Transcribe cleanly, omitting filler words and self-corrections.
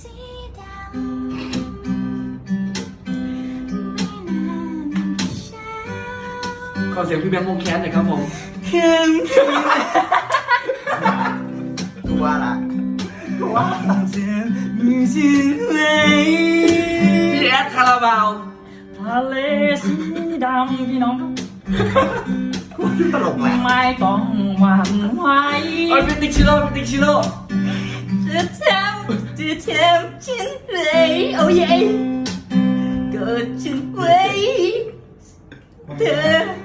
สีดำไม่นานเช้า ขอเสียงพี่แบงค์วงแคสหน่อยครับผม กูว่าละกูว่า มีชื่อเลย พี่แอดคาราบาว ทะเลสีดำพี่น้องครับ กูตลกแหละ ไม่ต้องหวั่นไหว เอ้ยพี่ติ๊กชิโร่พี่ติ๊กชิโร่ จะทำฉันเลยโอ้ยเกิดฉันไว้เธอ